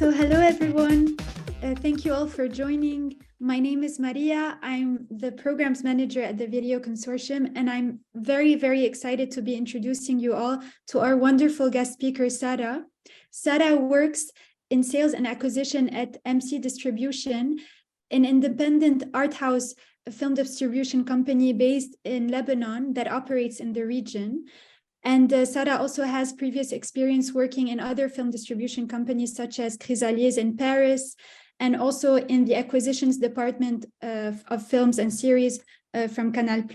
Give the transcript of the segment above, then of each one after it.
So hello everyone. Thank you all for joining. My name is Maria. I'm the programs manager at the Video Consortium, and I'm very, very excited to be introducing you all to our wonderful guest speaker, Sara. Sara works in sales and acquisition at MC Distribution, an independent art house film distribution company based in Lebanon that operates in the region. And Sara also has previous experience working in other film distribution companies such as Chrysalliers in Paris, and also in the acquisitions department of films and series from Canal+.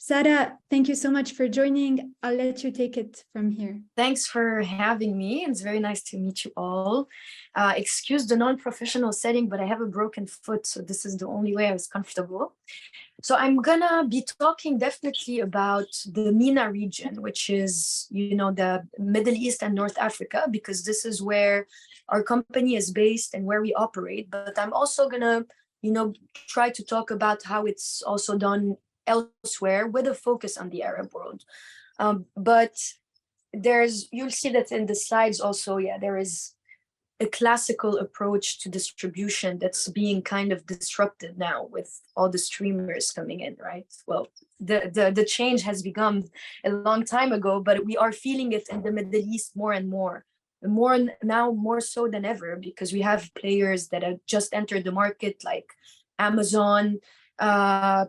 Sara, thank you so much for joining. I'll let you take it from here. Thanks for having me. It's very nice to meet you all. Excuse the non-professional setting, but I have a broken foot, so this is the only way I was comfortable. So I'm gonna be talking definitely about the MENA region, which is, the Middle East and North Africa, because this is where our company is based and where we operate. But I'm also gonna, try to talk about how it's also done elsewhere with a focus on the Arab world. But you'll see that in the slides also, there is a classical approach to distribution that's being kind of disrupted now with all the streamers coming in, right? Well, the change has begun a long time ago, but we are feeling it in the Middle East more and more so than ever, because we have players that have just entered the market like Amazon.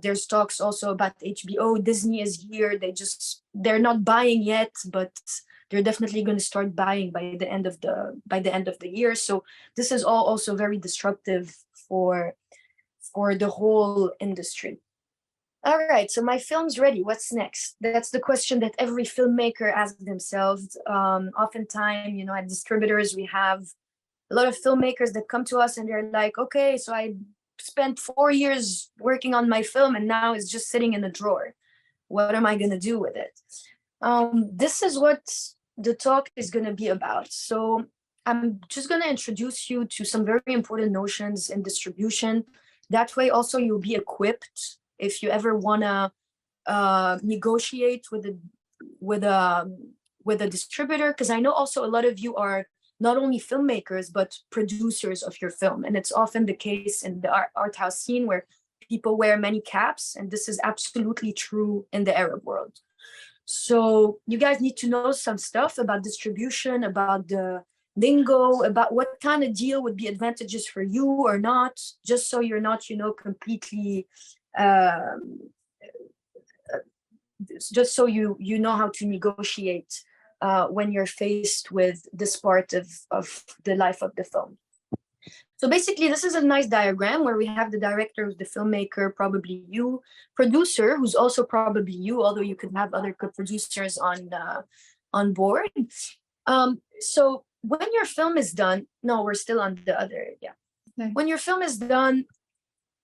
There's talks also about HBO. Disney is here. They're not buying yet, but they're definitely going to start buying by the end of the year. So this is all also very disruptive for the whole industry. All right, so my film's ready. What's next? That's the question that every filmmaker asks themselves. Oftentimes, at distributors, we have a lot of filmmakers that come to us and they're like, okay, so I spent 4 years working on my film and now it's just sitting in a drawer. What am I going to do with it? This is what the talk is going to be about. So I'm just going to introduce you to some very important notions in distribution. That way also you'll be equipped if you ever want to negotiate with a distributor, because I know also a lot of you are not only filmmakers, but producers of your film. And it's often the case in the art house scene where people wear many caps, and this is absolutely true in the Arab world. So you guys need to know some stuff about distribution, about the lingo, about what kind of deal would be advantageous for you or not, just so you're not, completely, just so you know how to negotiate when you're faced with this part of the life of the film. So basically, this is a nice diagram where we have the director, who's the filmmaker, probably you, producer, who's also probably you, although you could have other co-producers on board. So when your film is done, no, we're still on the other, Okay. When your film is done,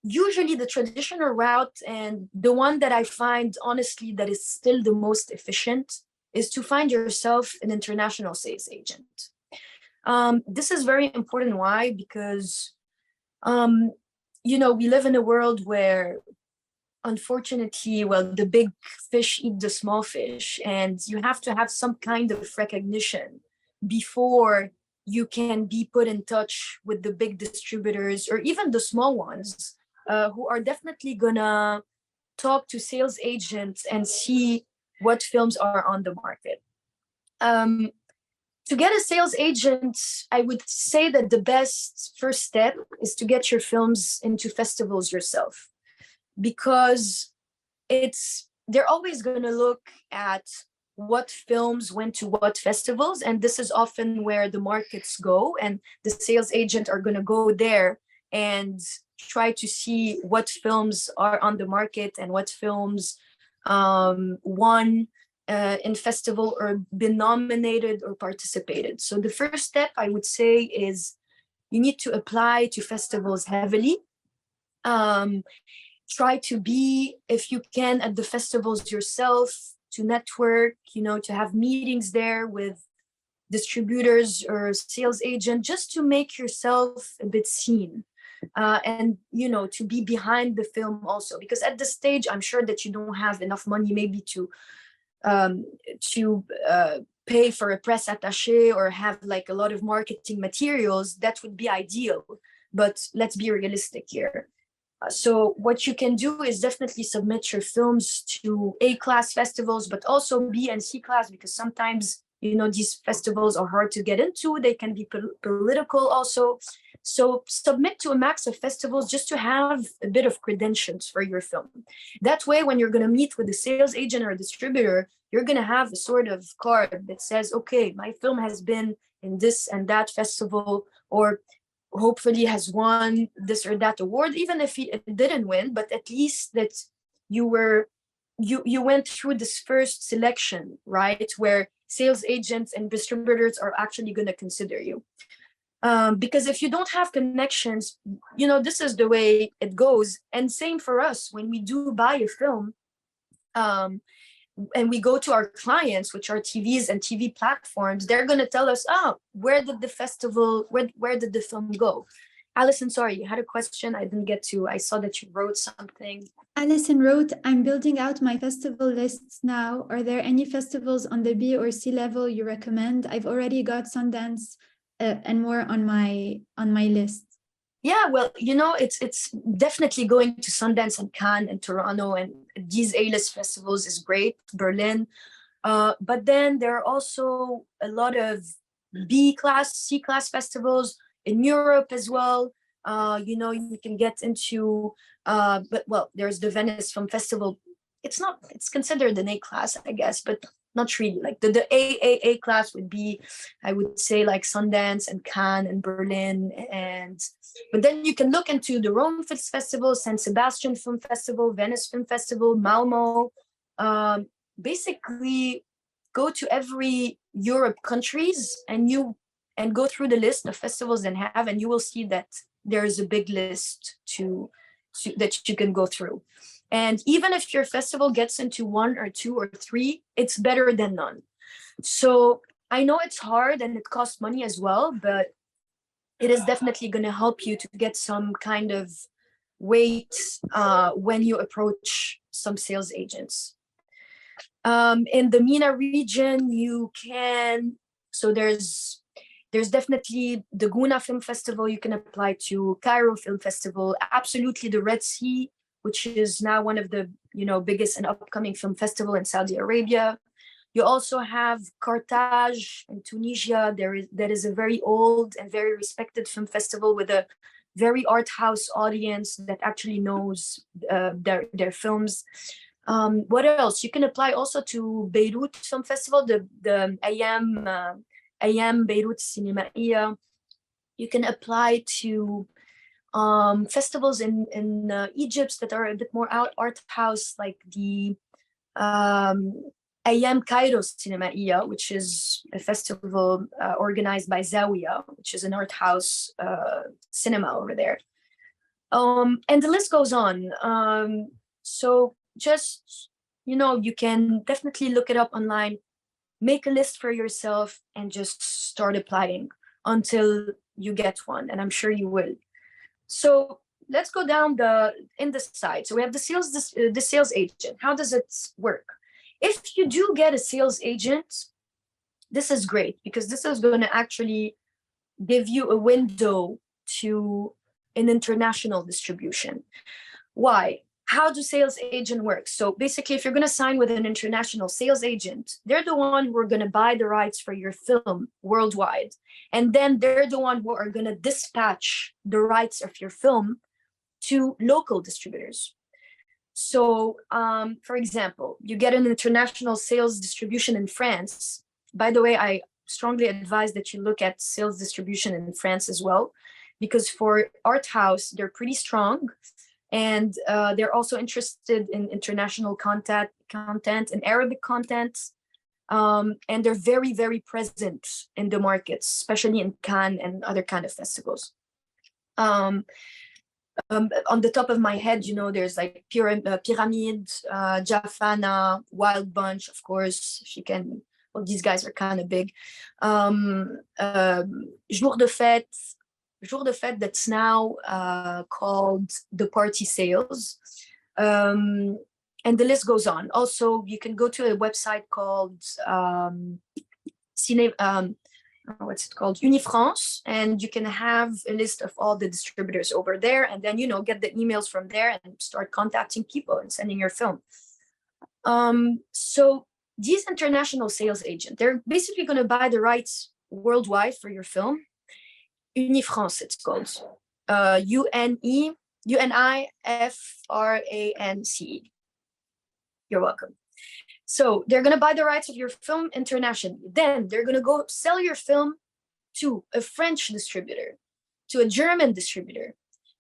usually the traditional route, and the one that I find, honestly, that is still the most efficient, is to find yourself an international sales agent. This is very important. Why? Because, we live in a world where, unfortunately, the big fish eat the small fish, and you have to have some kind of recognition before you can be put in touch with the big distributors or even the small ones, who are definitely gonna talk to sales agents and see what films are on the market. To get a sales agent, I would say that the best first step is to get your films into festivals yourself, because they're always going to look at what films went to what festivals, and this is often where the markets go, and the sales agent are going to go there and try to see what films are on the market and what films won in festival or been nominated or participated. So the first step, I would say, is you need to apply to festivals heavily. Try to be, if you can, at the festivals yourself, to network, to have meetings there with distributors or sales agents, just to make yourself a bit seen. And to be behind the film also, because at this stage I'm sure that you don't have enough money maybe to pay for a press attaché or have like a lot of marketing materials, that would be ideal. But let's be realistic here. So what you can do is definitely submit your films to A-class festivals, but also B and C-class, because sometimes, these festivals are hard to get into. They can be political also. So submit to a max of festivals just to have a bit of credentials for your film. That way, when you're going to meet with a sales agent or a distributor, you're going to have a sort of card that says, okay, my film has been in this and that festival, or hopefully has won this or that award, even if it didn't win, but at least that you went through this first selection, right, where sales agents and distributors are actually going to consider you. Because if you don't have connections, this is the way it goes. And same for us, when we do buy a film, and we go to our clients, which are TVs and TV platforms, they're going to tell us, where did the film go? Alison, sorry, you had a question I didn't get to. I saw that you wrote something. Alison wrote, I'm building out my festival lists now. Are there any festivals on the B or C level you recommend? I've already got Sundance and more on my list. Yeah, well, it's definitely going to Sundance and Cannes and Toronto and these A-list festivals is great, Berlin. But then there are also a lot of B-class, C-class festivals in Europe as well. You can get into, there's the Venice Film Festival. It's considered an A-class, I guess, but not really. Like the A class would be, I would say, like Sundance and Cannes and Berlin. But then you can look into the Rome Film Festival, San Sebastian Film Festival, Venice Film Festival, Malmo. Basically, go to every Europe countries and go through the list of festivals they have, and you will see that there is a big list that you can go through. And even if your festival gets into 1 or 2 or 3, it's better than none. So I know it's hard and it costs money as well, but it is definitely going to help you to get some kind of weight when you approach some sales agents. In the MENA region, there's definitely the Guna Film Festival you can apply to, Cairo Film Festival, absolutely the Red Sea, which is now one of the biggest and upcoming film festival in Saudi Arabia. You also have Carthage in Tunisia. That is a very old and very respected film festival with a very art house audience that actually knows their films. What else? You can apply also to Beirut Film Festival, the Ayam Beirut Cinémaïa. You can apply to festivals in Egypt that are a bit more art house, like the Ayam Cairo Cinémaïa, which is a festival organized by Zawiya, which is an art house cinema over there. And the list goes on. So just, you can definitely look it up online, make a list for yourself, and just start applying until you get one. And I'm sure you will. So let's go down in the side. So we have the sales agent. How does it work? If you do get a sales agent, this is great because this is going to actually give you a window to an international distribution. Why? How do sales agent work? So basically, if you're going to sign with an international sales agent, they're the one who are going to buy the rights for your film worldwide. And then they're the one who are going to dispatch the rights of your film to local distributors. So, for example, you get an international sales distribution in France. By the way, I strongly advise that you look at sales distribution in France as well, because for art house, they're pretty strong. And they're also interested in international content and Arabic content. And they're very, very present in the markets, especially in Cannes and other kind of festivals. On the top of my head, there's like Pyramid, Jafana, Wild Bunch, of course, if you can. Well, these guys are kind of big. Jour de Fête, that's now called the Party Sales. And the list goes on. Also, you can go to a website called what's it called, Unifrance, and you can have a list of all the distributors over there, and then get the emails from there and start contacting people and sending your film. So these international sales agents, they're basically going to buy the rights worldwide for your film. Unifrance, it's called. UNIFRANCE. You're welcome. So they're going to buy the rights of your film internationally. Then they're going to go sell your film to a French distributor, to a German distributor,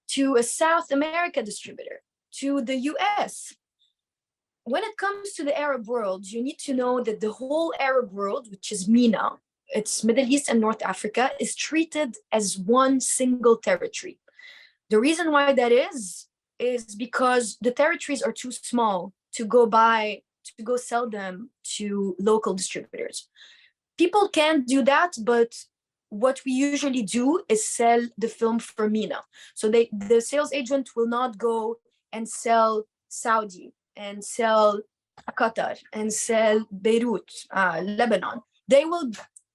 to a South America distributor, to the US. When it comes to the Arab world, you need to know that the whole Arab world, which is MENA, it's Middle East and North Africa, is treated as one single territory. The reason why that is because the territories are too small to go sell them to local distributors. People can do that, but what we usually do is sell the film for MENA. So the sales agent will not go and sell Saudi and sell Qatar and sell Beirut, Lebanon. They will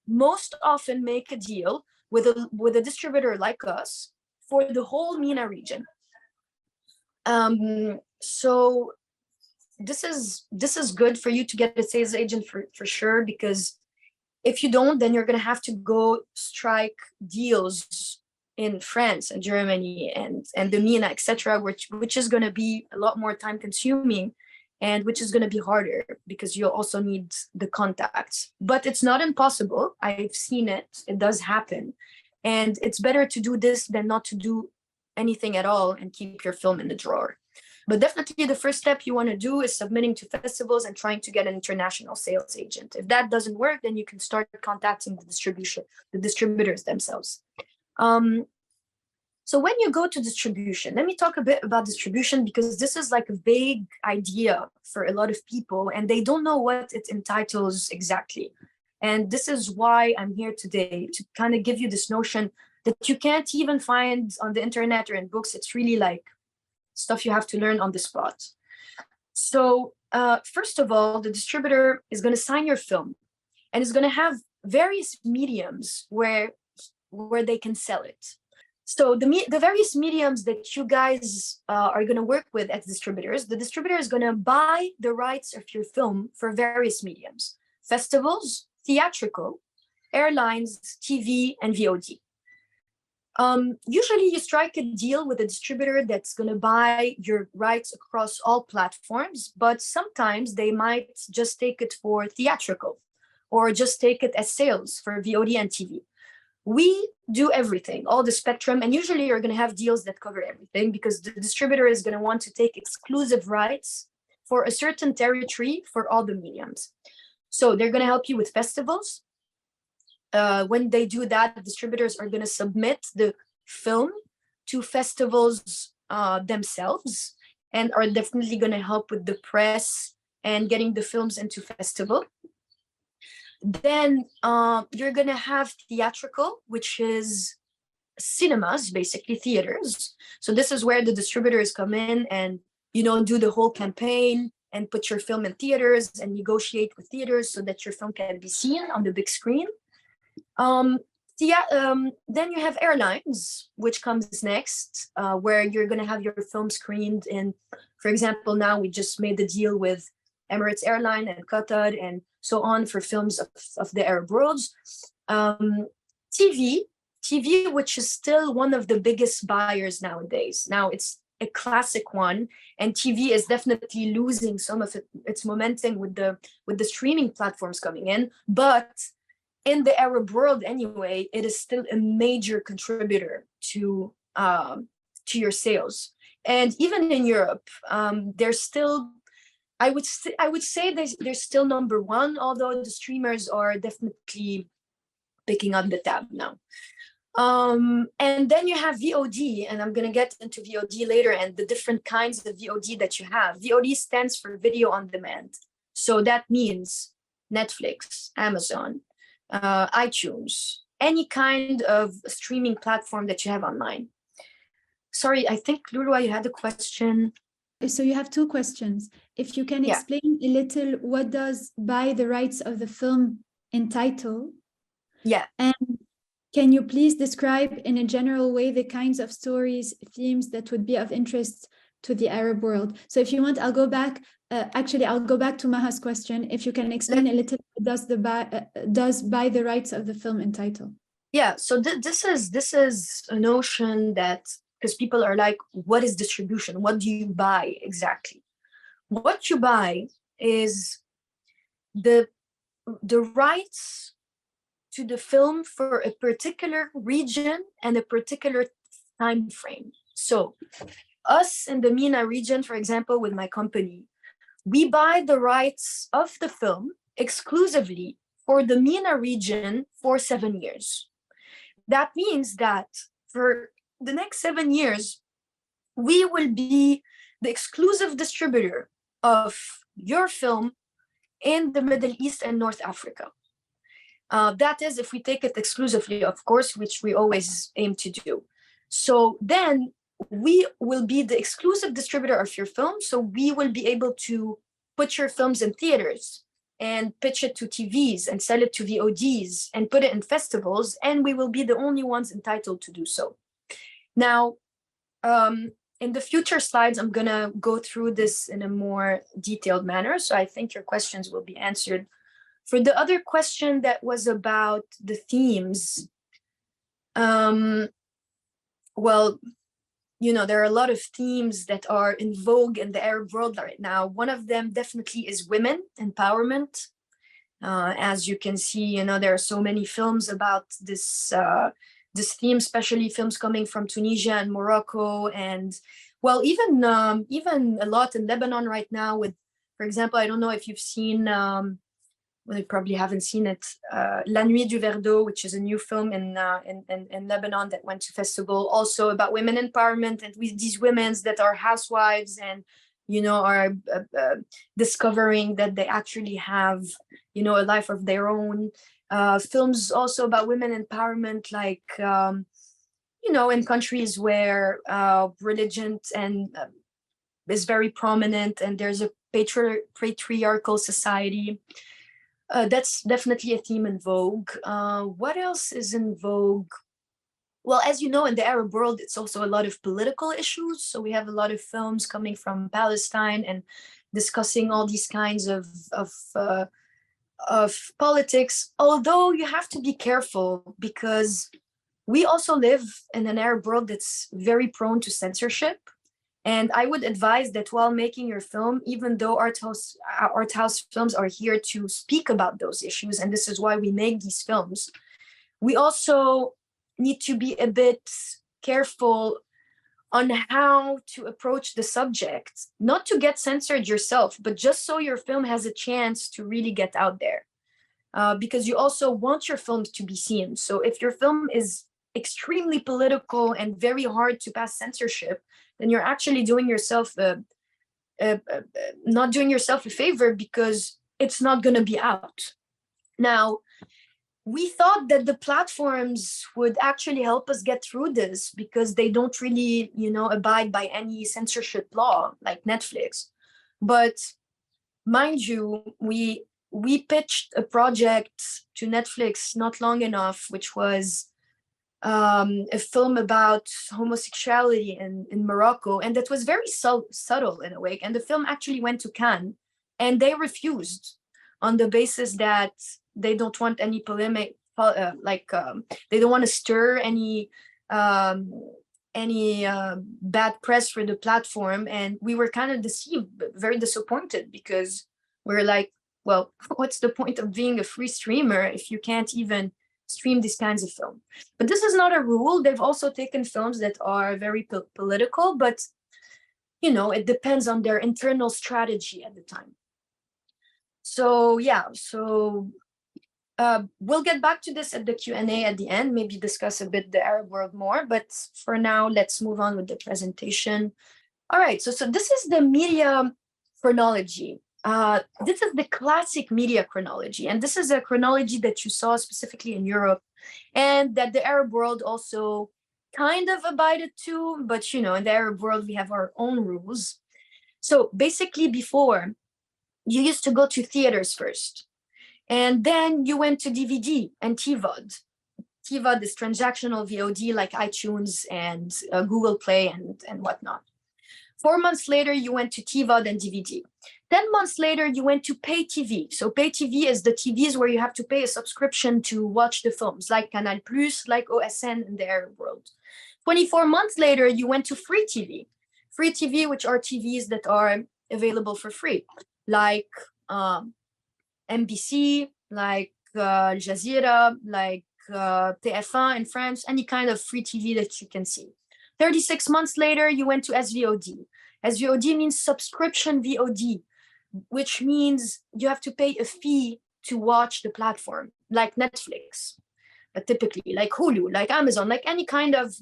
most often make a deal with a distributor like us for the whole MENA region. So this is good for you to get a sales agent for sure, because if you don't, then you're going to have to go strike deals in France and Germany and the MENA, etc., which is going to be a lot more time consuming, and which is going to be harder because you'll also need the contacts. But it's not impossible. I've seen it. It does happen. And it's better to do this than not to do anything at all and keep your film in the drawer. But definitely the first step you want to do is submitting to festivals and trying to get an international sales agent. If that doesn't work, then you can start contacting the distributors themselves. So when you go to distribution, let me talk a bit about distribution, because this is like a vague idea for a lot of people and they don't know what it entitles exactly. And this is why I'm here today, to kind of give you this notion that you can't even find on the internet or in books. It's really like stuff you have to learn on the spot. So first of all, the distributor is going to sign your film and is going to have various mediums where they can sell it. So the various mediums that you guys are going to work with as distributors, the distributor is going to buy the rights of your film for various mediums: festivals, theatrical, airlines, TV, and VOD. Usually you strike a deal with a distributor that's going to buy your rights across all platforms, but sometimes they might just take it for theatrical or just take it as sales for VOD and TV. We do everything, all the spectrum, and usually you're going to have deals that cover everything because the distributor is going to want to take exclusive rights for a certain territory for all the mediums. So they're going to help you with festivals. When they do that, the distributors are going to submit the film to festivals themselves and are definitely going to help with the press and getting the films into festival. Then you're going to have theatrical, which is cinemas, basically theaters. So this is where the distributors come in and, do the whole campaign and put your film in theaters and negotiate with theaters so that your film can be seen on the big screen. Then you have airlines, which comes next, where you're going to have your film screened in, for example, now we just made the deal with Emirates Airline and Qatar and so on for films of the Arab worlds. TV, which is still one of the biggest buyers nowadays. Now it's a classic one, and TV is definitely losing some of its momentum with the streaming platforms coming in. But in the Arab world anyway, it is still a major contributor to your sales. And even in Europe, there's still, I would say they're still number one, although the streamers are definitely picking up the tab now. And then you have VOD, and I'm going to get into VOD later and the different kinds of VOD that you have. VOD stands for video on demand. So that means Netflix, Amazon, iTunes, any kind of streaming platform that you have online. Sorry, I think Lulua, you had a question. So you have two questions. If you can explain a little, what does buy the rights of the film in title? Yeah. And can you please describe in a general way the kinds of stories, themes that would be of interest to the Arab world? So if you want, I'll go back. Actually, I'll go back to Maha's question. If you can explain a little, does buy the rights of the film in title? Yeah. So this is a notion that, because people are like, what is distribution? What do you buy exactly? What you buy is the rights to the film for a particular region and a particular time frame. So us in the MENA region, for example, with my company, we buy the rights of the film exclusively for the MENA region for 7 years. That means that for the next 7 years, we will be the exclusive distributor of your film in the Middle East and North Africa. That is, if we take it exclusively, of course, which we always aim to do. So then we will be the exclusive distributor of your film. So we will be able to put your films in theaters and pitch it to TVs and sell it to VODs and put it in festivals. And we will be the only ones entitled to do so. Now, in the future slides, I'm going to go through this in a more detailed manner. So I think your questions will be answered. For the other question that was about the themes, well, you know, there are a lot of themes that are in vogue in the Arab world right now. One of them definitely is women empowerment. As you can see, you know, there are so many films about this this theme, especially films coming from Tunisia and Morocco, and well, even a lot in Lebanon right now. With, for example, I don't know if you've seen. Well, you probably haven't seen it. La Nuit du Verre d'Eau, which is a new film in Lebanon that went to festival, also about women empowerment and with these women that are housewives and, you know, are discovering that they actually have, you know, a life of their own. Films also about women empowerment, like, you know, in countries where religion and is very prominent and there's a patriarchal society. That's definitely a theme in vogue. What else is in vogue? Well, as you know, in the Arab world, it's also a lot of political issues. So we have a lot of films coming from Palestine and discussing all these kinds of politics. Although you have to be careful because we also live in an Arab world that's very prone to censorship. And I would advise that while making your film, even though art house films are here to speak about those issues, and this is why we make these films, we also need to be a bit careful on how to approach the subject, not to get censored yourself, but just so your film has a chance to really get out there. Because you also want your films to be seen. So if your film is extremely political and very hard to pass censorship, then you're actually doing yourself not doing yourself a favor because it's not going to be out. Now, we thought that the platforms would actually help us get through this because they don't really, you know, abide by any censorship law like Netflix. But mind you, we pitched a project to Netflix not long enough, which was a film about homosexuality in Morocco, and that was very subtle in a way. And the film actually went to Cannes, and they refused on the basis that they don't want any polemic, they don't want to stir any bad press for the platform. And we were kind of deceived, but very disappointed because we're like, well, what's the point of being a free streamer if you can't even stream these kinds of film? But this is not a rule. They've also taken films that are very political, but you know, it depends on their internal strategy at the time. So yeah, so we'll get back to this at the Q&A at the end, maybe discuss a bit the Arab world more, but for now, let's move on with the presentation. All right, so this is the media chronology. This is the classic media chronology, and this is a chronology that you saw specifically in Europe and that the Arab world also kind of abided to, but you know, in the Arab world, we have our own rules. So basically before, you used to go to theaters first. And then you went to DVD and TVOD. TVOD is transactional VOD like iTunes and Google Play and whatnot. 4 months later, you went to TVOD and DVD. 10 months later, you went to pay TV. So pay TV is the TVs where you have to pay a subscription to watch the films, like Canal+, like OSN in their world. 24 months later, you went to free TV. Free TV, which are TVs that are available for free, like NBC, like Al Jazeera, like TF1 in France, any kind of free TV that you can see. 36 months later, you went to SVOD. SVOD means subscription VOD, which means you have to pay a fee to watch the platform, like Netflix, typically, like Hulu, like Amazon, like any kind of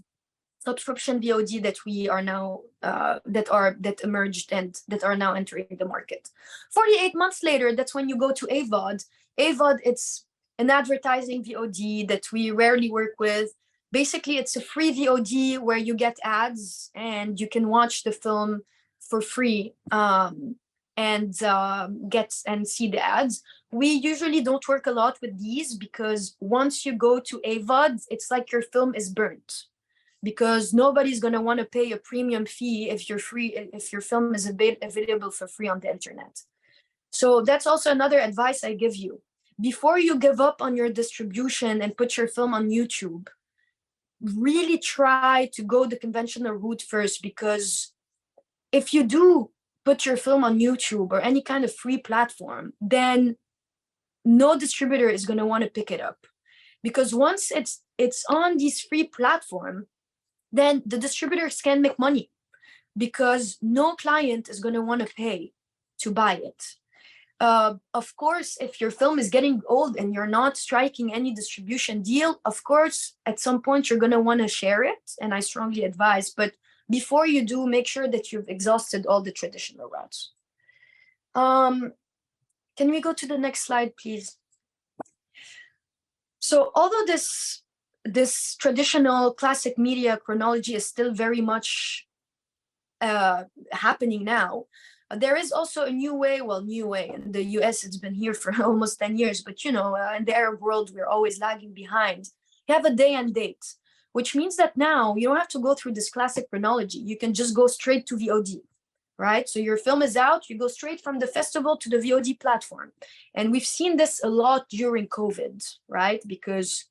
subscription VOD that we are now that emerged and that are now entering the market. 48 months later, that's when you go to AVOD. AVOD, it's an advertising VOD that we rarely work with. Basically, it's a free VOD where you get ads and you can watch the film for free and see the ads. We usually don't work a lot with these because once you go to AVOD, it's like your film is burnt, because nobody's going to want to pay a premium fee if your film is available for free on the internet. So that's also another advice I give you. Before you give up on your distribution and put your film on YouTube, really try to go the conventional route first, because if you do put your film on YouTube or any kind of free platform, then no distributor is going to want to pick it up, because once it's on these free platform, then the distributors can make money, because no client is going to want to pay to buy it. Of course, if your film is getting old and you're not striking any distribution deal, of course, at some point you're going to want to share it, and I strongly advise. But before you do, make sure that you've exhausted all the traditional routes. Can we go to the next slide, please? So although this traditional classic media chronology is still very much happening now, there is also a new way. In the US, it's been here for almost 10 years, but in the Arab world, we're always lagging behind. You have a day and date, which means that now you don't have to go through this classic chronology. You can just go straight to VOD, right? So your film is out, you go straight from the festival to the VOD platform. And we've seen this a lot during COVID, right? Because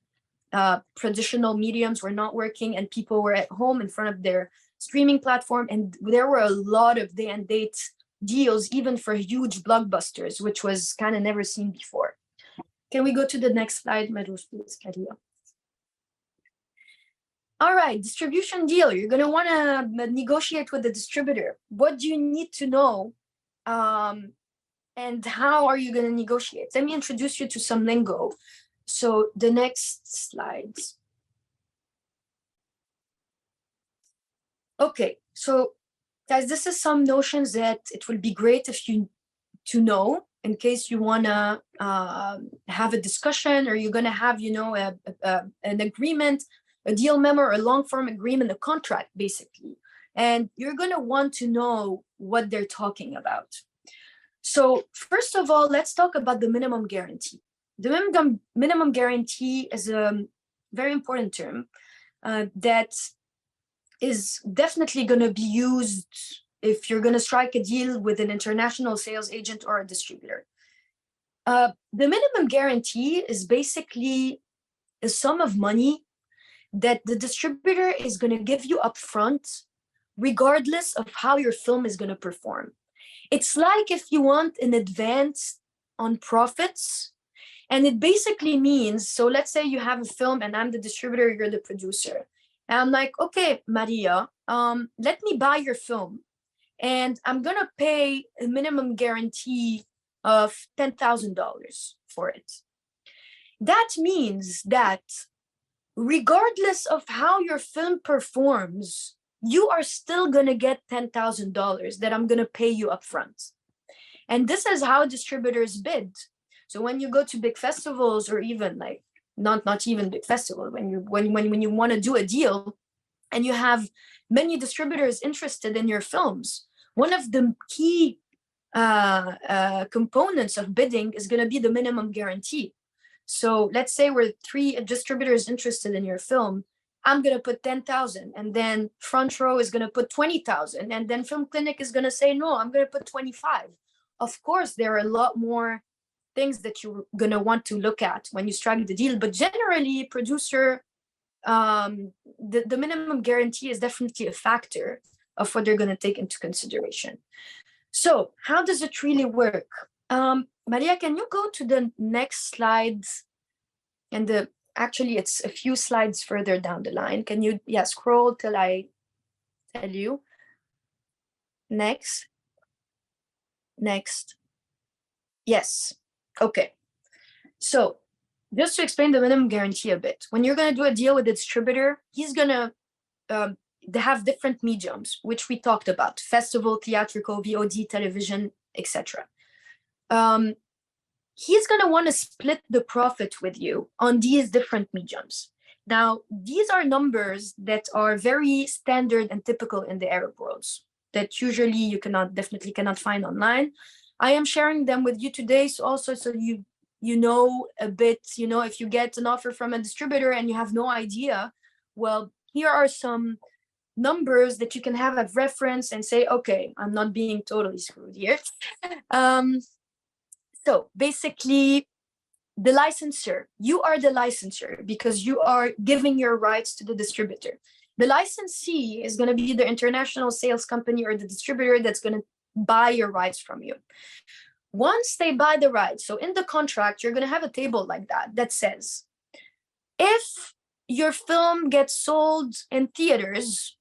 traditional mediums were not working and people were at home in front of their streaming platform. And there were a lot of day and date deals, even for huge blockbusters, which was kind of never seen before. Can we go to the next slide, Madouche, please, Karia? All right, distribution deal. You're going to want to negotiate with the distributor. What do you need to know? And how are you going to negotiate? Let me introduce you to some lingo. So the next slides. Okay, so guys, this is some notions that it will be great if you to know in case you want to have a discussion, or you're going to have, an agreement, a deal memo, or a long-form agreement, a contract, basically. And you're going to want to know what they're talking about. So first of all, let's talk about the minimum guarantee. The minimum guarantee is a very important term that is definitely going to be used if you're going to strike a deal with an international sales agent or a distributor. The minimum guarantee is basically a sum of money that the distributor is going to give you upfront, regardless of how your film is going to perform. It's like if you want an advance on profits, and it basically means, so let's say you have a film and I'm the distributor, you're the producer. And I'm like, okay, Maria, let me buy your film. And I'm going to pay a minimum guarantee of $10,000 for it. That means that regardless of how your film performs, you are still going to get $10,000 that I'm going to pay you upfront. And this is how distributors bid. So when you go to big festivals, or even like not even big festival, when you want to do a deal and you have many distributors interested in your films, one of the key components of bidding is going to be the minimum guarantee. So let's say we're 3 distributors interested in your film. I'm going to put 10,000, and then Front Row is going to put 20,000, and then Film Clinic is going to say, no, I'm going to put 25. Of course, there are a lot more things that you're going to want to look at when you strike the deal, but generally, producer, the minimum guarantee is definitely a factor of what they're going to take into consideration. So how does it really work? Maria, can you go to the next slides? And actually, it's a few slides further down the line. Can you, scroll till I tell you? Next. Yes. Okay. So just to explain the minimum guarantee a bit, when you're going to do a deal with a distributor, he's going to they have different mediums, which we talked about: festival, theatrical, VOD, television, etc. He's going to want to split the profit with you on these different mediums. Now, these are numbers that are very standard and typical in the Arab worlds that usually you definitely cannot find online. I am sharing them with you today, so you know a bit, if you get an offer from a distributor and you have no idea, well, here are some numbers that you can have as reference and say, okay, I'm not being totally screwed here. So basically, the licensor, you are the licensor because you are giving your rights to the distributor. The licensee is going to be the international sales company or the distributor that's going to buy your rights from you. Once they buy the rights, so in the contract, you're going to have a table like that says, if your film gets sold in theaters,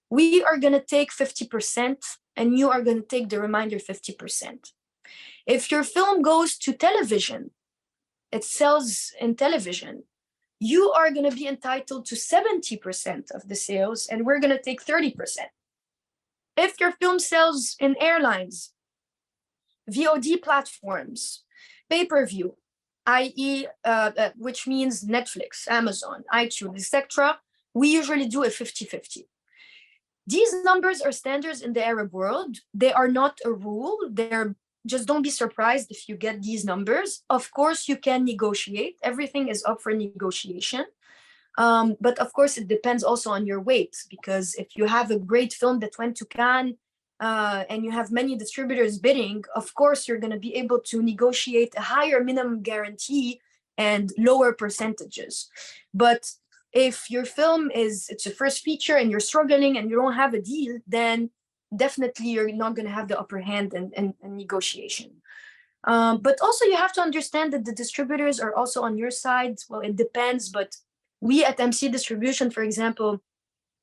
we are going to take 50% and you are going to take the remainder 50%. If your film goes to television, it sells in television, you are going to be entitled to 70% of the sales and we're going to take 30%. If your film sells in airlines, VOD platforms, pay-per-view, i.e., which means Netflix, Amazon, iTunes, etc., we usually do a 50-50. These numbers are standards in the Arab world. They are not a rule. Just don't be surprised if you get these numbers. Of course, you can negotiate. Everything is up for negotiation. But of course, it depends also on your weight, because if you have a great film that went to Cannes and you have many distributors bidding, of course, you're going to be able to negotiate a higher minimum guarantee and lower percentages. But if your film it's a first feature and you're struggling and you don't have a deal, then definitely you're not going to have the upper hand in negotiation. But also you have to understand that the distributors are also on your side. Well, it depends, but we at MC Distribution, for example,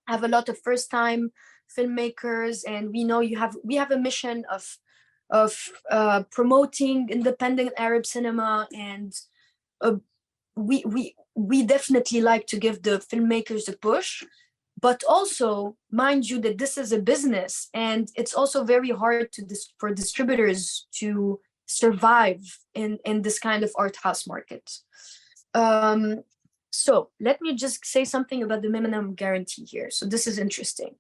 have a lot of first-time filmmakers, and we know we have a mission of promoting independent Arab cinema, and we definitely like to give the filmmakers a push. But also, mind you, that this is a business, and it's also very hard for distributors to survive in this kind of art house market. So let me just say something about the minimum guarantee here. So this is interesting.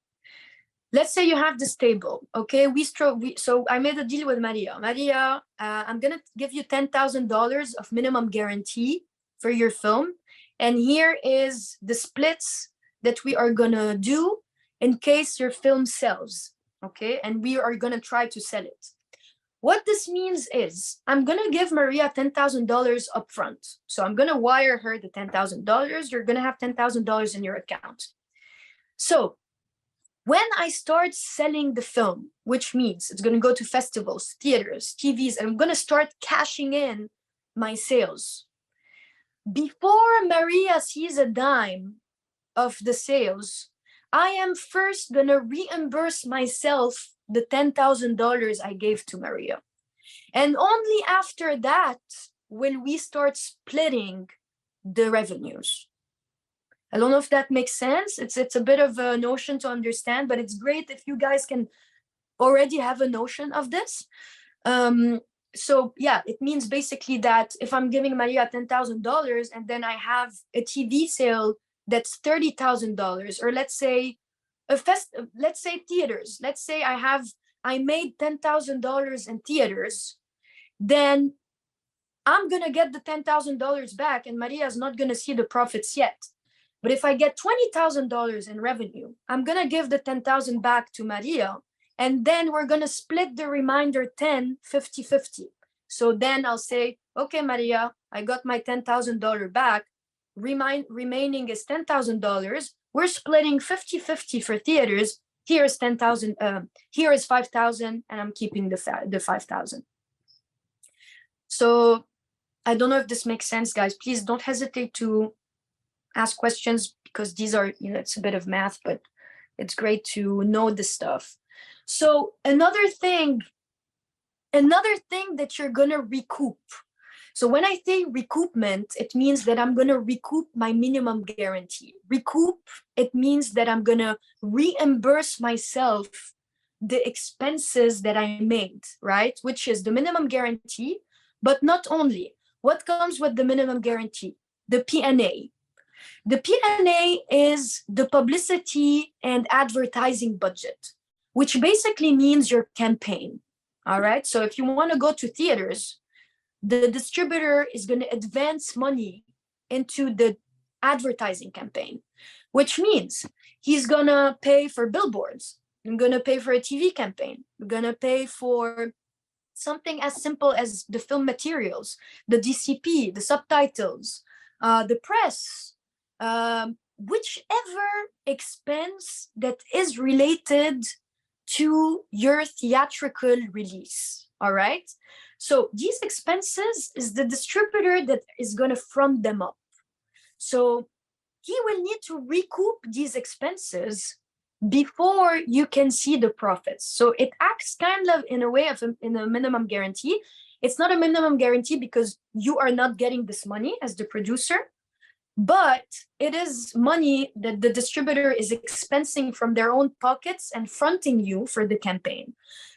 Let's say you have this table, okay? So I made a deal with Maria. Maria, I'm gonna give you $10,000 of minimum guarantee for your film, and here is the splits that we are gonna do in case your film sells, okay? And we are gonna try to sell it. What this means is I'm gonna give Maria $10,000 upfront. So I'm gonna wire her the $10,000. You're gonna have $10,000 in your account. So when I start selling the film, which means it's gonna go to festivals, theaters, TVs, and I'm gonna start cashing in my sales. Before Maria sees a dime of the sales, I am first gonna reimburse myself the $10,000 I gave to Maria. And only after that will we start splitting the revenues. I don't know if that makes sense. It's a bit of a notion to understand, but it's great if you guys can already have a notion of this. So yeah, it means basically that if I'm giving Maria $10,000 and then I have a TV sale that's $30,000, or let's say theaters. Let's say I I made $10,000 in theaters, then I'm going to get the $10,000 back and Maria is not going to see the profits yet. But if I get $20,000 in revenue, I'm going to give the 10,000 back to Maria, and then we're going to split the remainder 10, 50-50. So then I'll say, okay, Maria, I got my $10,000 back. Remaining is $10,000. We're splitting 50-50 for theaters. Here is 10,000. Here is 5,000, and I'm keeping the 5,000. So I don't know if this makes sense, guys. Please don't hesitate to ask questions, because these are, it's a bit of math, but it's great to know this stuff. So another thing that you're gonna recoup. So when I say recoupment, it means that I'm gonna recoup my minimum guarantee. Recoup, it means that I'm gonna reimburse myself the expenses that I made, right? Which is the minimum guarantee, but not only. What comes with the minimum guarantee? The P&A. The P&A is the publicity and advertising budget, which basically means your campaign. All right. So if you want to go to theaters, the distributor is going to advance money into the advertising campaign, which means he's going to pay for billboards. I'm going to pay for a TV campaign. We're going to pay for something as simple as the film materials, the DCP, the subtitles, the press, whichever expense that is related to your theatrical release. All right. So these expenses is the distributor that is going to front them up. So he will need to recoup these expenses before you can see the profits. So it acts kind of in a way of in a minimum guarantee. It's not a minimum guarantee because you are not getting this money as the producer, but it is money that the distributor is expensing from their own pockets and fronting you for the campaign.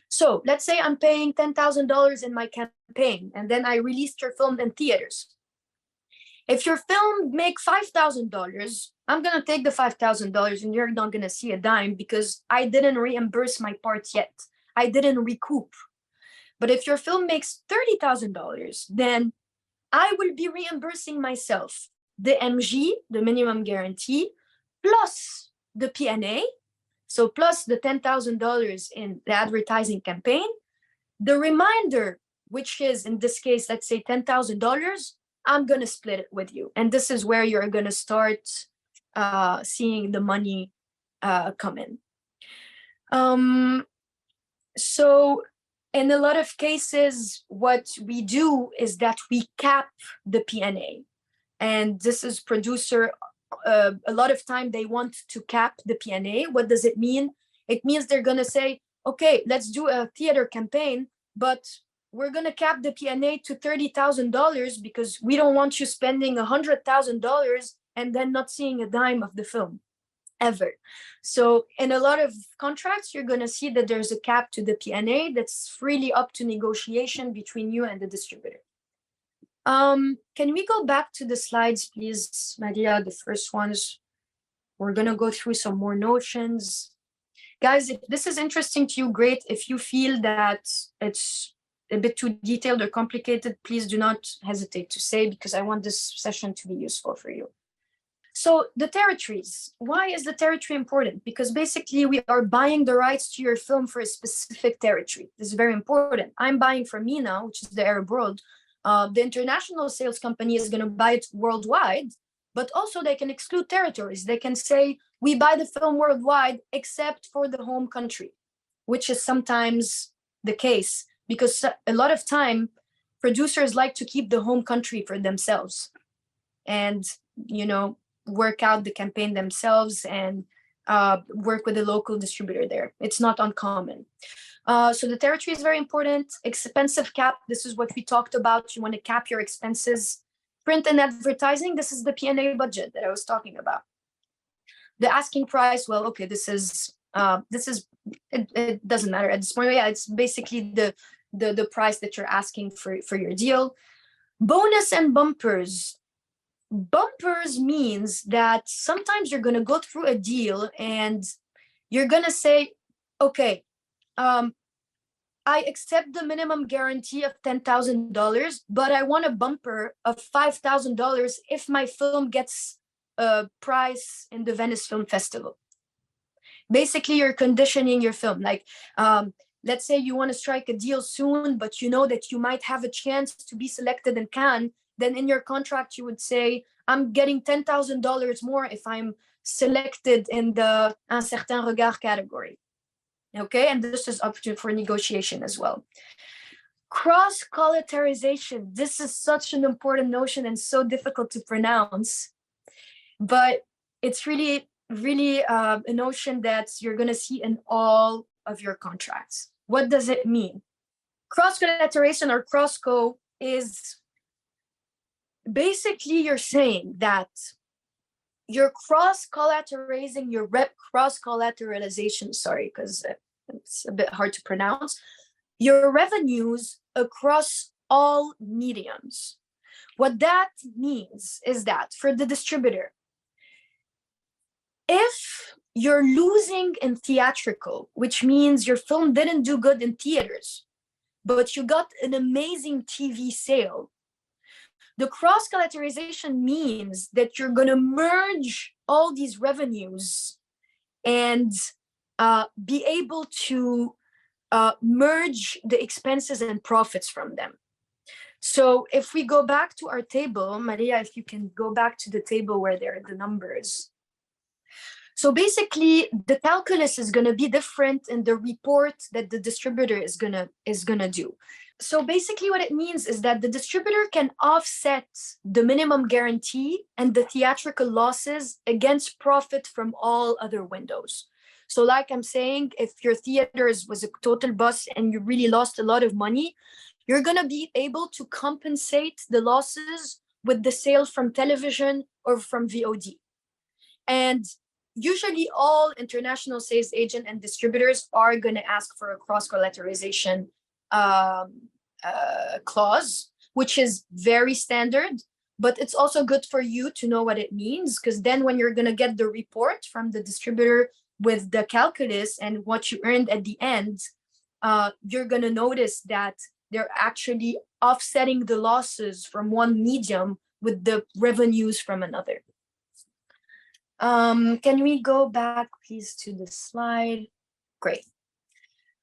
So let's say I'm paying $10,000 in my campaign, and then I released your film in theaters. If your film make $5,000, I'm going to take the $5,000 and you're not going to see a dime because I didn't reimburse my part yet. I didn't recoup. But if your film makes $30,000, then I will be reimbursing myself the MG, the minimum guarantee, plus the P&A, so plus the $10,000 in the advertising campaign. The remainder, which is in this case, let's say $10,000, I'm going to split it with you. And this is where you're going to start seeing the money come in. So in a lot of cases, what we do is that we cap the P&A. And this is producer, a lot of time they want to cap the P&A. What does it mean? It means they're going to say, okay, let's do a theater campaign, but we're going to cap the P&A to $30,000 because we don't want you spending $100,000 and then not seeing a dime of the film ever. So in a lot of contracts, you're going to see that there's a cap to the P&A that's freely up to negotiation between you and the distributor. Can we go back to the slides, please, Maria? The first ones. We're going to go through some more notions. Guys, if this is interesting to you, great. If you feel that it's a bit too detailed or complicated, please do not hesitate to say, because I want this session to be useful for you. So the territories, why is the territory important? Because basically we are buying the rights to your film for a specific territory. This is very important. I'm buying from MENA, which is the Arab world. The international sales company is going to buy it worldwide, but also they can exclude territories. They can say, we buy the film worldwide, except for the home country, which is sometimes the case, because a lot of time producers like to keep the home country for themselves and, work out the campaign themselves and work with a local distributor there. It's not uncommon. So the territory is very important. Expensive cap, this is what we talked about. You want to cap your expenses. Print and advertising, this is the P&A budget that I was talking about. The asking price, well, okay, it doesn't matter at this point. Yeah, it's basically the price that you're asking for your deal. Bonus and bumpers. Bumpers means that sometimes you're going to go through a deal and you're going to say, okay, I accept the minimum guarantee of $10,000, but I want a bumper of $5,000 if my film gets a prize in the Venice Film Festival. Basically, you're conditioning your film. Like, let's say you want to strike a deal soon, but you know that you might have a chance to be selected in Cannes. Then in your contract, you would say, I'm getting $10,000 more if I'm selected in the Un certain regard category. Okay, and this is up for negotiation as well. Cross-collateralization. This is such an important notion and so difficult to pronounce, but it's really a notion that you're going to see in all of your contracts. What does it mean? Cross-collateralization or cross-co is basically you're saying that you're cross-collateralizing your cross-collateralization, sorry, because it's a bit hard to pronounce, your revenues across all mediums. What that means is that for the distributor, if you're losing in theatrical, which means your film didn't do good in theaters, but you got an amazing TV sale, the cross-collateralization means that you're going to merge all these revenues and be able to merge the expenses and profits from them. So if we go back to our table, Maria, if you can go back to the table where there are the numbers. So basically, the calculus is going to be different in the report that the distributor is gonna do. So basically what it means is that the distributor can offset the minimum guarantee and the theatrical losses against profit from all other windows. So like I'm saying, if your theaters was a total bust and you really lost a lot of money, you're going to be able to compensate the losses with the sale from television or from VOD. And usually all international sales agent and distributors are going to ask for a cross-collateralization clause, which is very standard, but it's also good for you to know what it means, because then when you're going to get the report from the distributor with the calculus and what you earned at the end, you're going to notice that they're actually offsetting the losses from one medium with the revenues from another. Can we go back, please, to the slide? Great.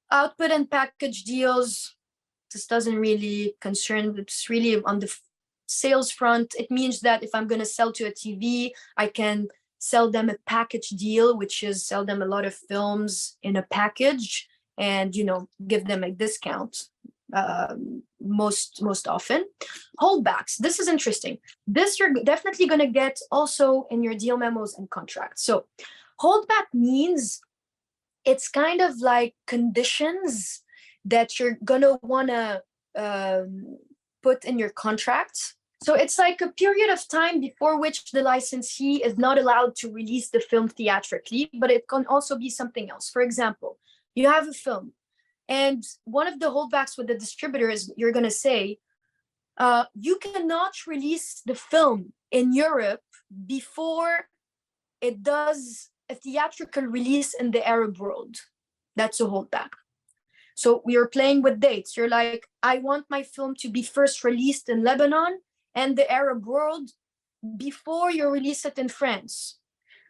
Output and package deals. This doesn't really concern, it's really on the sales front. It means that if I'm going to sell to a TV, I can sell them a package deal, which is sell them a lot of films in a package and, you know, give them a discount most often. Holdbacks. This is interesting. This you're definitely going to get also in your deal memos and contracts. So holdback means it's kind of like conditions that you're going to want to put in your contract. So it's like a period of time before which the licensee is not allowed to release the film theatrically, but it can also be something else. For example, you have a film, and one of the holdbacks with the distributor is you're going to say, you cannot release the film in Europe before it does a theatrical release in the Arab world. That's a holdback. So we are playing with dates. You're like, I want my film to be first released in Lebanon and the Arab world before you release it in France.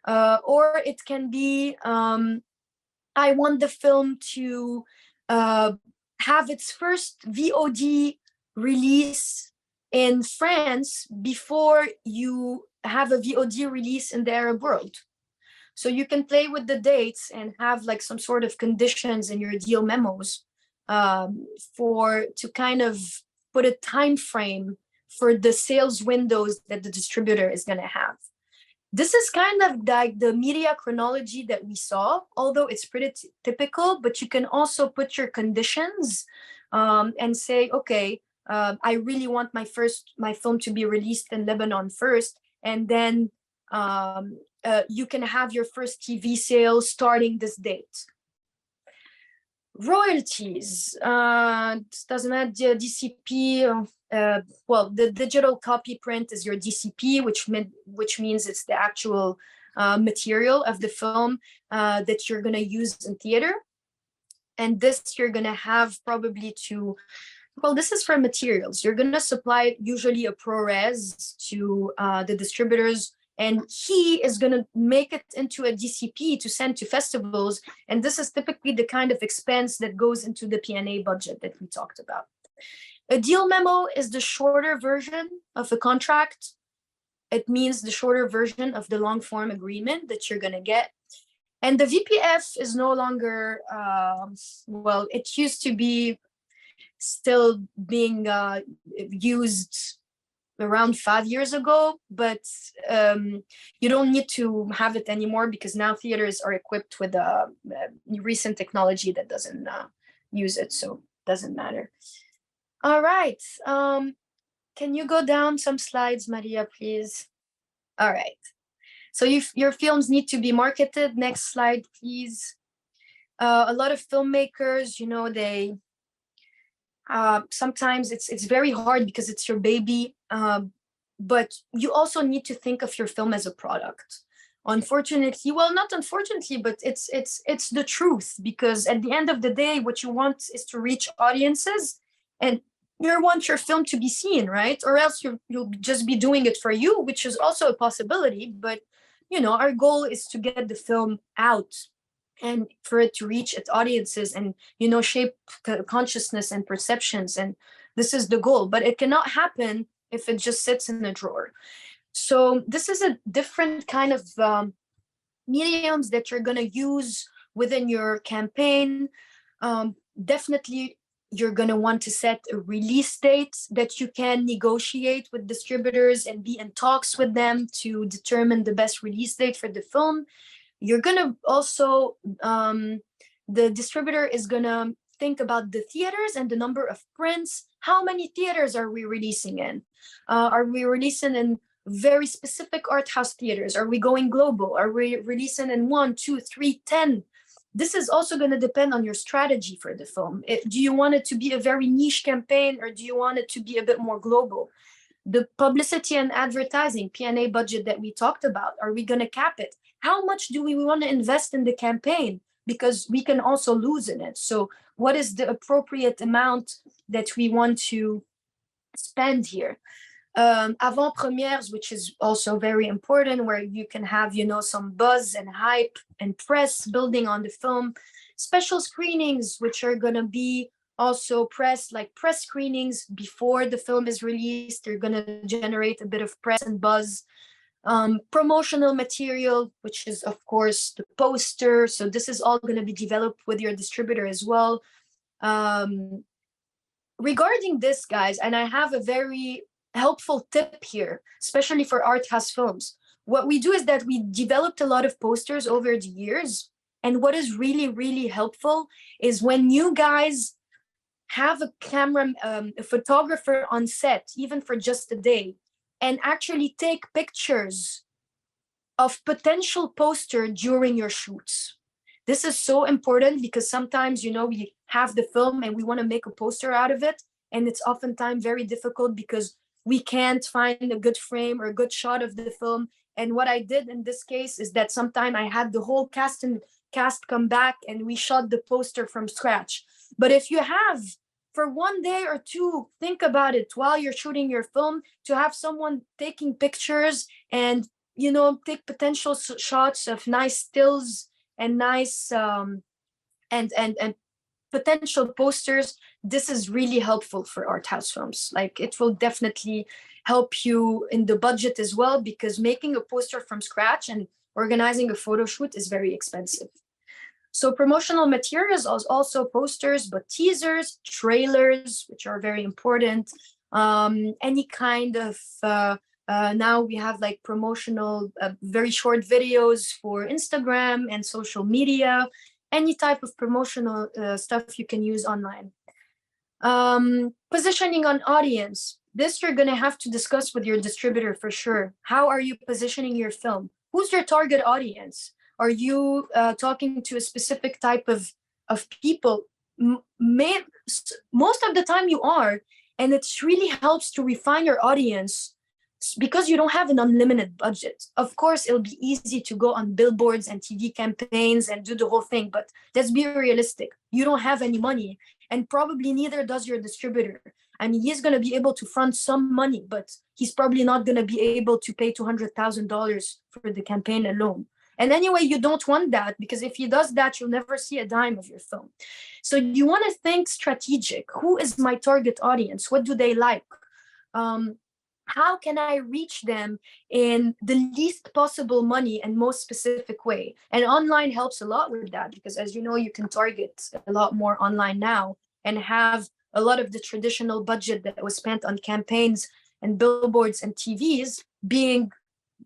Or it can be, I want the film to have its first VOD release in France before you have a VOD release in the Arab world. So you can play with the dates and have like some sort of conditions in your deal memos to kind of put a time frame for the sales windows that the distributor is going to have. This is kind of like the media chronology that we saw, although it's pretty typical, but you can also put your conditions and say, okay, I really want my film to be released in Lebanon first, and then you can have your first TV sale starting this date. Royalties, doesn't matter, DCP, well, the digital copy print is your DCP, which means it's the actual material of the film that you're going to use in theater. And this you're going to have probably to, well, this is for materials. You're going to supply usually a ProRes to the distributors, and he is going to make it into a DCP to send to festivals. And this is typically the kind of expense that goes into the P&A budget that we talked about. A deal memo is the shorter version of a contract. It means the shorter version of the long form agreement that you're going to get. And the VPF is no longer, well, it used to be still being used around 5 years ago, but you don't need to have it anymore because now theaters are equipped with a recent technology that doesn't use it, so it doesn't matter. All right, can you go down some slides, Maria, please? All right. So your films need to be marketed. Next slide, please. A lot of filmmakers, you know, they sometimes it's very hard because it's your baby, but you also need to think of your film as a product. Unfortunately, well, not unfortunately, but it's the truth, because at the end of the day, what you want is to reach audiences, and you want your film to be seen, right? Or else you'll just be doing it for you, which is also a possibility. But you know, our goal is to get the film out and for it to reach its audiences and, you know, shape consciousness and perceptions. And this is the goal, but it cannot happen if it just sits in a drawer. So this is a different kind of mediums that you're going to use within your campaign. Definitely, you're going to want to set a release date that you can negotiate with distributors and be in talks with them to determine the best release date for the film. You're going to also, the distributor is going to think about the theaters and the number of prints. How many theaters are we releasing in? Are we releasing in very specific art house theaters? Are we going global? Are we releasing in 1, 2, 3, 10? This is also going to depend on your strategy for the film. Do you want it to be a very niche campaign, or do you want it to be a bit more global? The publicity and advertising, P&A budget that we talked about, are we going to cap it? How much do we want to invest in the campaign? Because we can also lose in it. So what is the appropriate amount that we want to spend here? Avant-premières, which is also very important, where you can have, you know, some buzz and hype and press building on the film. Special screenings, which are going to be also press screenings before the film is released. They're going to generate a bit of press and buzz. Promotional material, which is, of course, the poster. So this is all going to be developed with your distributor as well. Regarding this, guys, and I have a very helpful tip here, especially for art house films. What we do is that we developed a lot of posters over the years. And what is really, really helpful is when you guys have a camera, a photographer on set, even for just a day, and actually take pictures of potential poster during your shoots. This is so important because sometimes, you know, we have the film and we want to make a poster out of it. And it's oftentimes very difficult because we can't find a good frame or a good shot of the film. And what I did in this case is that sometime I had the whole cast come back and we shot the poster from scratch. But if you have, for 1 day or two, think about it while you're shooting your film, to have someone taking pictures and, you know, take potential shots of nice stills and nice and potential posters. This is really helpful for art house films. Like, it will definitely help you in the budget as well, because making a poster from scratch and organizing a photo shoot is very expensive. So promotional materials are also posters, but teasers, trailers, which are very important. Any kind of, now we have like promotional, very short videos for Instagram and social media, any type of promotional stuff you can use online. Positioning on audience. This you're going to have to discuss with your distributor for sure. How are you positioning your film? Who's your target audience? Are you talking to a specific type of people? Most of the time you are, and it really helps to refine your audience because you don't have an unlimited budget. Of course, it'll be easy to go on billboards and TV campaigns and do the whole thing, but let's be realistic. You don't have any money, and probably neither does your distributor. I mean, he's going to be able to front some money, but he's probably not going to be able to pay $200,000 for the campaign alone. And anyway, you don't want that, because if he does that, you'll never see a dime of your film. So you want to think strategic. Who is my target audience? What do they like? How can I reach them in the least possible money and most specific way? And online helps a lot with that, because as you know, you can target a lot more online now and have a lot of the traditional budget that was spent on campaigns and billboards and TVs being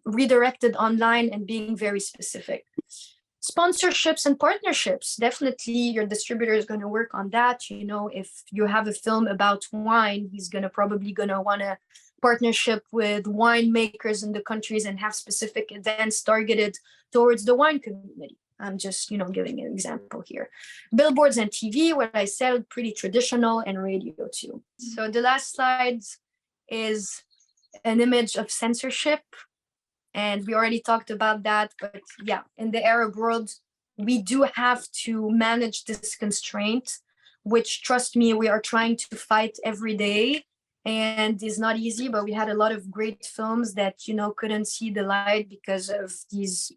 redirected online and being very specific. Sponsorships and partnerships, definitely your distributor is going to work on that. You know, if you have a film about wine, he's probably going to want to partnership with winemakers in the countries and have specific events targeted towards the wine community. I'm just, giving an example here. Billboards and TV, what I said, pretty traditional, and radio too. So the last slide is an image of censorship. And we already talked about that, but yeah, in the Arab world, we do have to manage this constraint, which, trust me, we are trying to fight every day. And it's not easy, but we had a lot of great films that, couldn't see the light because of these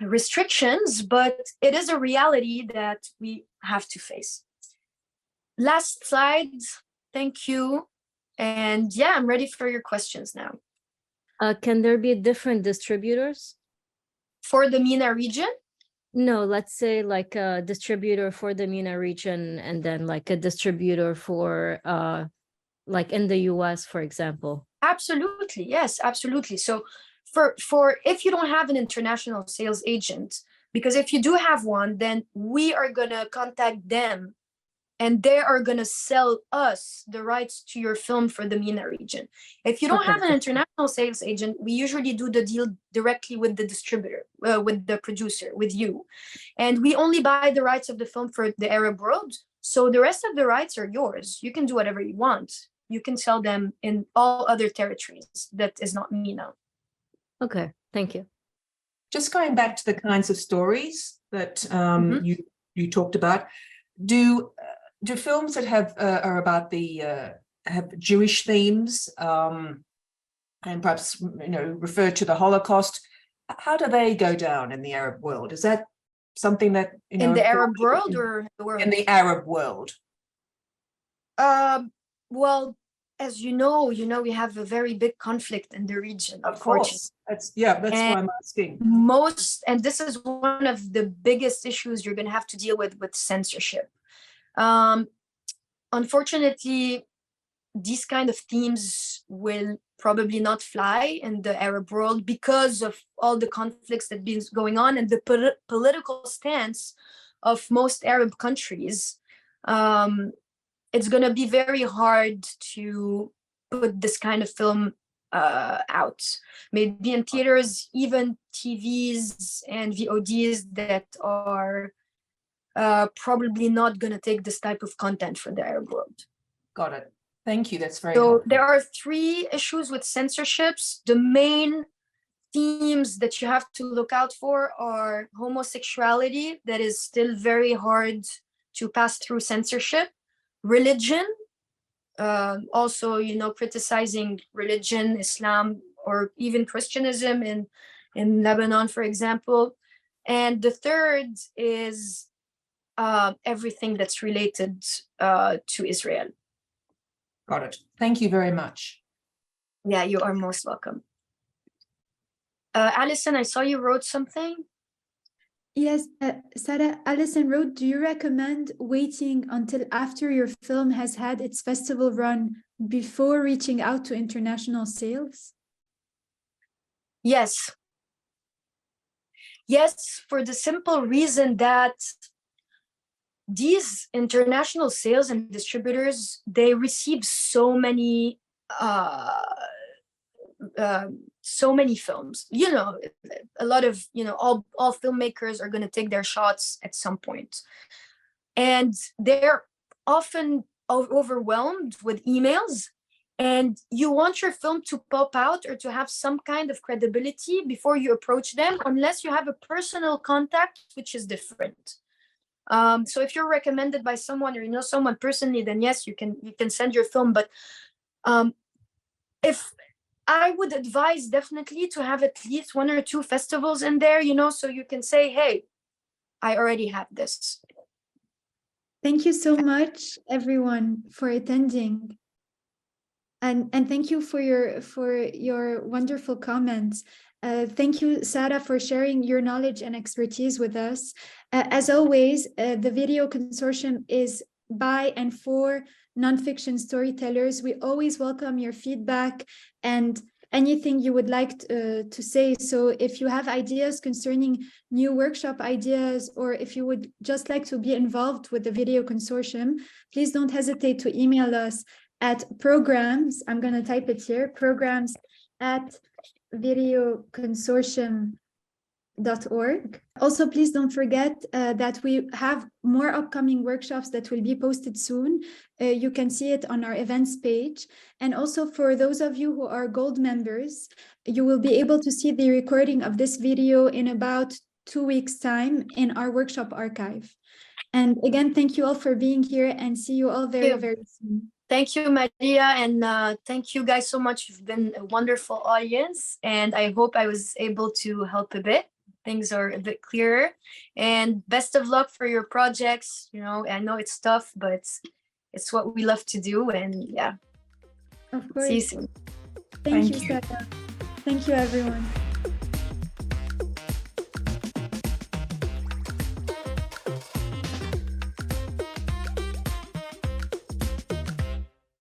restrictions, but it is a reality that we have to face. Last slide. Thank you. And yeah, I'm ready for your questions now. Can there be different distributors? For the MENA region? No, let's say like a distributor for the MENA region and then like a distributor for like in the US, for example. Absolutely. Yes, absolutely. So for if you don't have an international sales agent, because if you do have one, then we are going to contact them and they are going to sell us the rights to your film for the MENA region. If you don't have an international sales agent, we usually do the deal directly with the distributor, with the producer, with you. And we only buy the rights of the film for the Arab world. So the rest of the rights are yours. You can do whatever you want. You can sell them in all other territories that is not MENA. Okay, thank you. Just going back to the kinds of stories that you talked about, do films that are about have Jewish themes and perhaps refer to the Holocaust, how do they go down in the Arab world? Is that something that in the Arab world or the world? In the Arab world. Well, as you know, we have a very big conflict in the region. Of course. That's why I'm asking. And this is one of the biggest issues you're going to have to deal with censorship. Unfortunately, these kind of themes will probably not fly in the Arab world because of all the conflicts that been going on and the political stance of most Arab countries. It's going to be very hard to put this kind of film out. Maybe in theaters, even TVs and VODs that are probably not going to take this type of content for the Arab world. Got it. Thank you. That's very So helpful. there are 3 issues with censorships. The main themes that you have to look out for are homosexuality, that is still very hard to pass through censorship. Religion, also, criticizing religion, Islam, or even Christianism in Lebanon, for example. And the third is everything that's related to Israel. Got it. Thank you very much. Yeah, you are most welcome. Alison, I saw you wrote something. Yes, Sarah, Alison wrote, do you recommend waiting until after your film has had its festival run before reaching out to international sales? Yes. Yes, for the simple reason that these international sales and distributors, they receive so many films. A lot of all filmmakers are going to take their shots at some point, and they're often overwhelmed with emails, and you want your film to pop out or to have some kind of credibility before you approach them, unless you have a personal contact, which is different. So if you're recommended by someone or you know someone personally, then yes, you can send your film. But if I would advise definitely to have at least 1 or 2 festivals in there, you know, so you can say, hey, I already have this. Thank you so much, everyone, for attending. And thank you for your wonderful comments. Thank you, Sarah, for sharing your knowledge and expertise with us. As always, the Video Consortium is by and for nonfiction storytellers. We always welcome your feedback and anything you would like to say. So if you have ideas concerning new workshop ideas, or if you would just like to be involved with the Video Consortium, please don't hesitate to email us at programs, I'm going to type it here, programs@videoconsortium.org. Also, please don't forget that we have more upcoming workshops that will be posted soon. You can see it on our events page. And also for those of you who are gold members, you will be able to see the recording of this video in about 2 weeks' time in our workshop archive. And again, thank you all for being here, and see you all very, very soon. Thank you, Maria, and thank you guys so much. You've been a wonderful audience, and I hope I was able to help a bit. Things are a bit clearer, and best of luck for your projects. You know, I know it's tough, but it's what we love to do, and yeah. Of course. See you soon. Thank you, Sarah. Thank you, everyone.